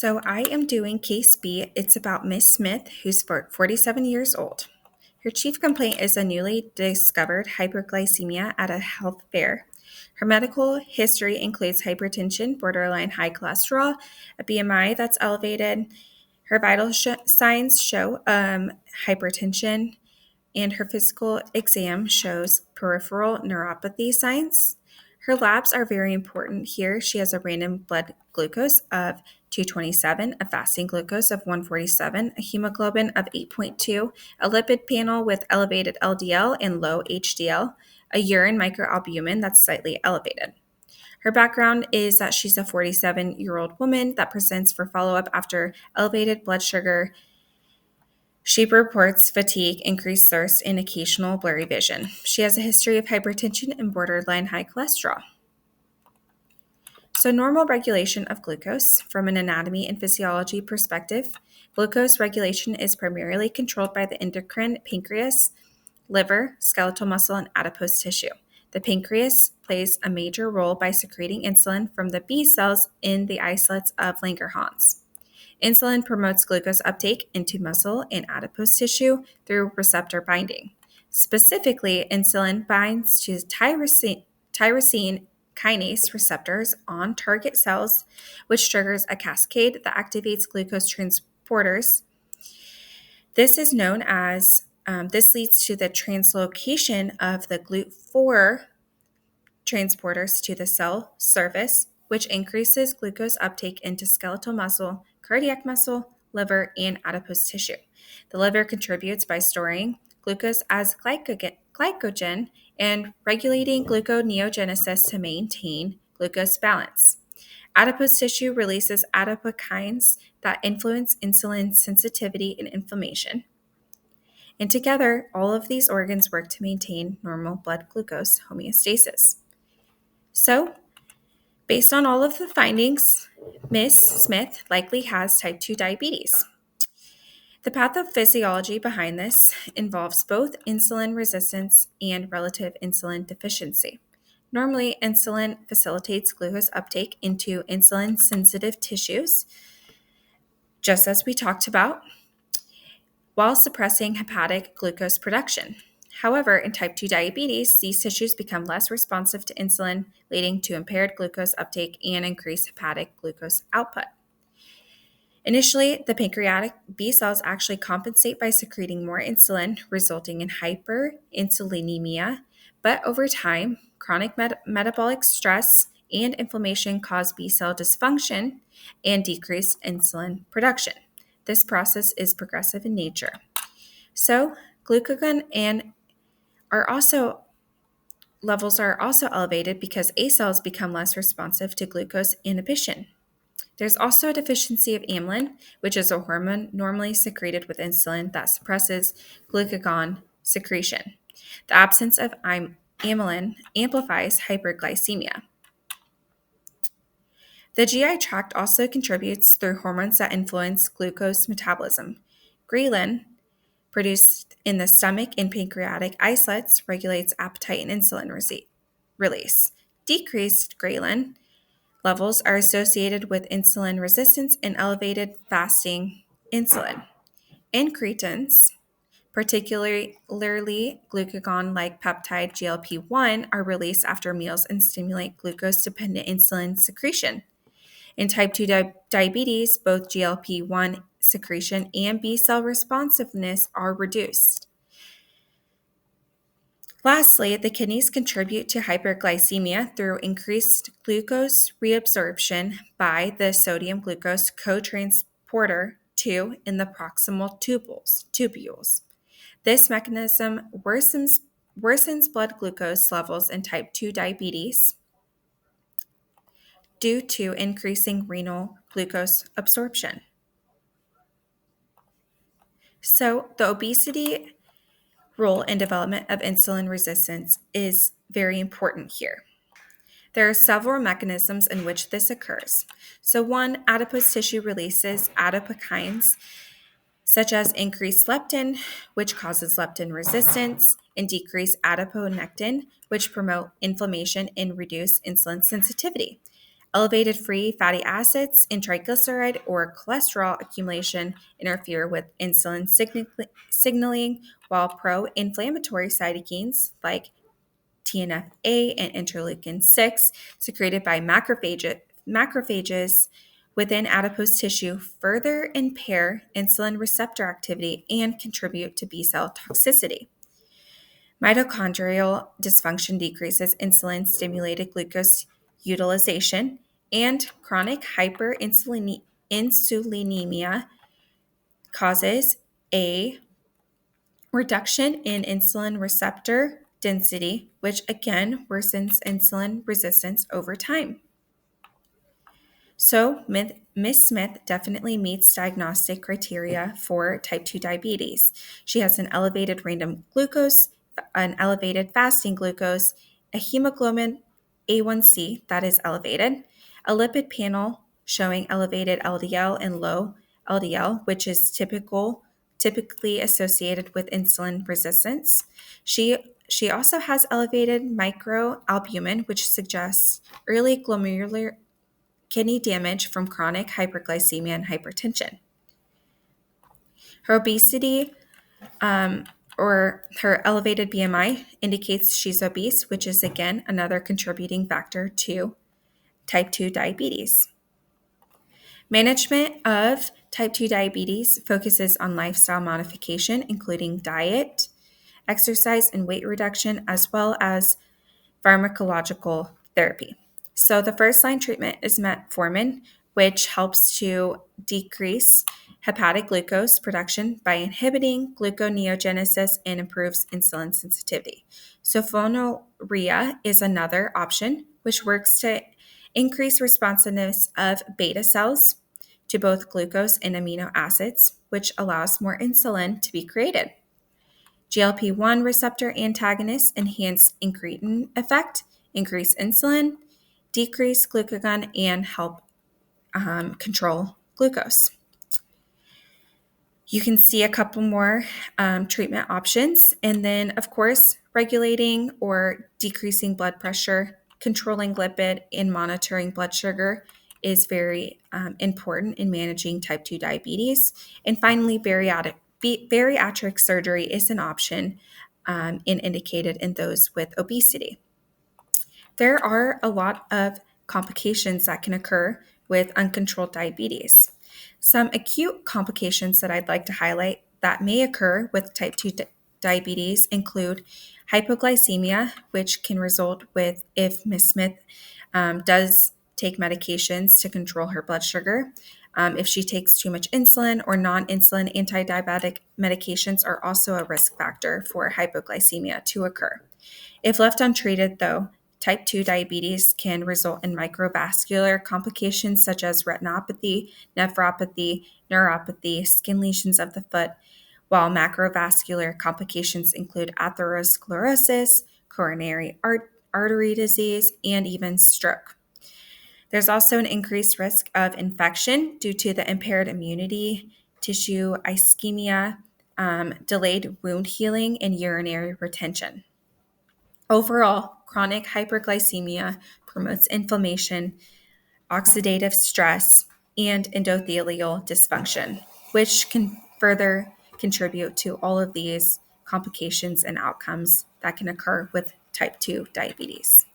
So I am doing case B. It's about Miss Smith, who's 47 years old. Her chief complaint is a newly discovered hyperglycemia at a health fair. Her medical history includes hypertension, borderline high cholesterol, a BMI that's elevated. Her vital signs show hypertension, and her physical exam shows peripheral neuropathy signs. Her labs are very important here. She has a random blood glucose of 227, a fasting glucose of 147, a hemoglobin of 8.2, a lipid panel with elevated LDL and low HDL, a urine microalbumin that's slightly elevated. Her background is that she's a 47-year-old woman that presents for follow-up after elevated blood sugar. She reports fatigue, increased thirst, and occasional blurry vision. She has a history of hypertension and borderline high cholesterol. So, normal regulation of glucose from an anatomy and physiology perspective, glucose regulation is primarily controlled by the endocrine pancreas, liver, skeletal muscle, and adipose tissue. The pancreas plays a major role by secreting insulin from the B cells in the isolates of Langerhans. Insulin promotes glucose uptake into muscle and adipose tissue through receptor binding. Specifically, insulin binds to tyrosine kinase receptors on target cells, which triggers a cascade that activates glucose transporters. This leads to the translocation of the GLUT4 transporters to the cell surface, which increases glucose uptake into skeletal muscle, cardiac muscle, liver, and adipose tissue. The liver contributes by storing glucose as glycogen and regulating gluconeogenesis to maintain glucose balance. Adipose tissue releases adipokines that influence insulin sensitivity and inflammation. And together, all of these organs work to maintain normal blood glucose homeostasis. So, based on all of the findings, Ms. Smith likely has type 2 diabetes. The pathophysiology behind this involves both insulin resistance and relative insulin deficiency. Normally, insulin facilitates glucose uptake into insulin-sensitive tissues, just as we talked about, while suppressing hepatic glucose production. However, in type 2 diabetes, these tissues become less responsive to insulin, leading to impaired glucose uptake and increased hepatic glucose output. Initially, the pancreatic B cells actually compensate by secreting more insulin, resulting in hyperinsulinemia, but over time, chronic metabolic stress and inflammation cause B cell dysfunction and decreased insulin production. This process is progressive in nature. So, glucagon levels are also elevated because A cells become less responsive to glucose inhibition. There's also a deficiency of amylin, which is a hormone normally secreted with insulin that suppresses glucagon secretion. The absence of amylin amplifies hyperglycemia. The GI tract also contributes through hormones that influence glucose metabolism. Ghrelin, produced in the stomach and pancreatic isolates, regulates appetite and insulin release. Decreased ghrelin levels are associated with insulin resistance and elevated fasting insulin. Incretins, particularly glucagon-like peptide GLP-1, are released after meals and stimulate glucose-dependent insulin secretion. In type 2 diabetes, both GLP-1 secretion and B cell responsiveness are reduced. Lastly, the kidneys contribute to hyperglycemia through increased glucose reabsorption by the sodium glucose cotransporter 2 in the proximal tubules. This mechanism worsens blood glucose levels in type 2 diabetes due to increasing renal glucose absorption. So, the obesity role in development of insulin resistance is very important here. There are several mechanisms in which this occurs. So, one, adipose tissue releases adipokines, such as increased leptin, which causes leptin resistance, and decreased adiponectin, which promote inflammation and reduce insulin sensitivity. Elevated free fatty acids and triglyceride or cholesterol accumulation interfere with insulin signaling, while pro inflammatory cytokines like TNF-A and interleukin 6, secreted by macrophages within adipose tissue, further impair insulin receptor activity and contribute to B cell toxicity. Mitochondrial dysfunction decreases insulin stimulated glucose utilization, and chronic hyperinsulinemia causes a reduction in insulin receptor density, which again worsens insulin resistance over time. So, Miss Smith definitely meets diagnostic criteria for type 2 diabetes. She has an elevated random glucose, an elevated fasting glucose, a hemoglobin A1C that is elevated, a lipid panel showing elevated LDL and low LDL, which is typically associated with insulin resistance. She also has elevated microalbumin, which suggests early glomerular kidney damage from chronic hyperglycemia and hypertension. Her obesity or her elevated BMI indicates she's obese, which is again another contributing factor to type 2 diabetes. Management of type 2 diabetes focuses on lifestyle modification, including diet, exercise, and weight reduction, as well as pharmacological therapy. So the first line treatment is metformin, which helps to decrease hepatic glucose production by inhibiting gluconeogenesis and improves insulin sensitivity. Sulfonylurea is another option, which works to increase responsiveness of beta cells to both glucose and amino acids, which allows more insulin to be created. GLP-1 receptor antagonists enhance incretin effect, increase insulin, decrease glucagon, and help control glucose. You can see a couple more treatment options. And then, of course, regulating or decreasing blood pressure, controlling lipid, and monitoring blood sugar is very important in managing type 2 diabetes. And finally, bariatric surgery is an option and indicated in those with obesity. There are a lot of complications that can occur with uncontrolled diabetes. Some acute complications that I'd like to highlight that may occur with type 2 diabetes include hypoglycemia, which can result with if Ms. Smith does take medications to control her blood sugar. If she takes too much insulin or non-insulin anti-diabetic medications are also a risk factor for hypoglycemia to occur. If left untreated, though, type 2 diabetes can result in microvascular complications such as retinopathy, nephropathy, neuropathy, skin lesions of the foot, while macrovascular complications include atherosclerosis, coronary artery disease, and even stroke. There's also an increased risk of infection due to the impaired immunity, tissue ischemia, delayed wound healing, and urinary retention. Overall, chronic hyperglycemia promotes inflammation, oxidative stress, and endothelial dysfunction, which can further contribute to all of these complications and outcomes that can occur with type 2 diabetes.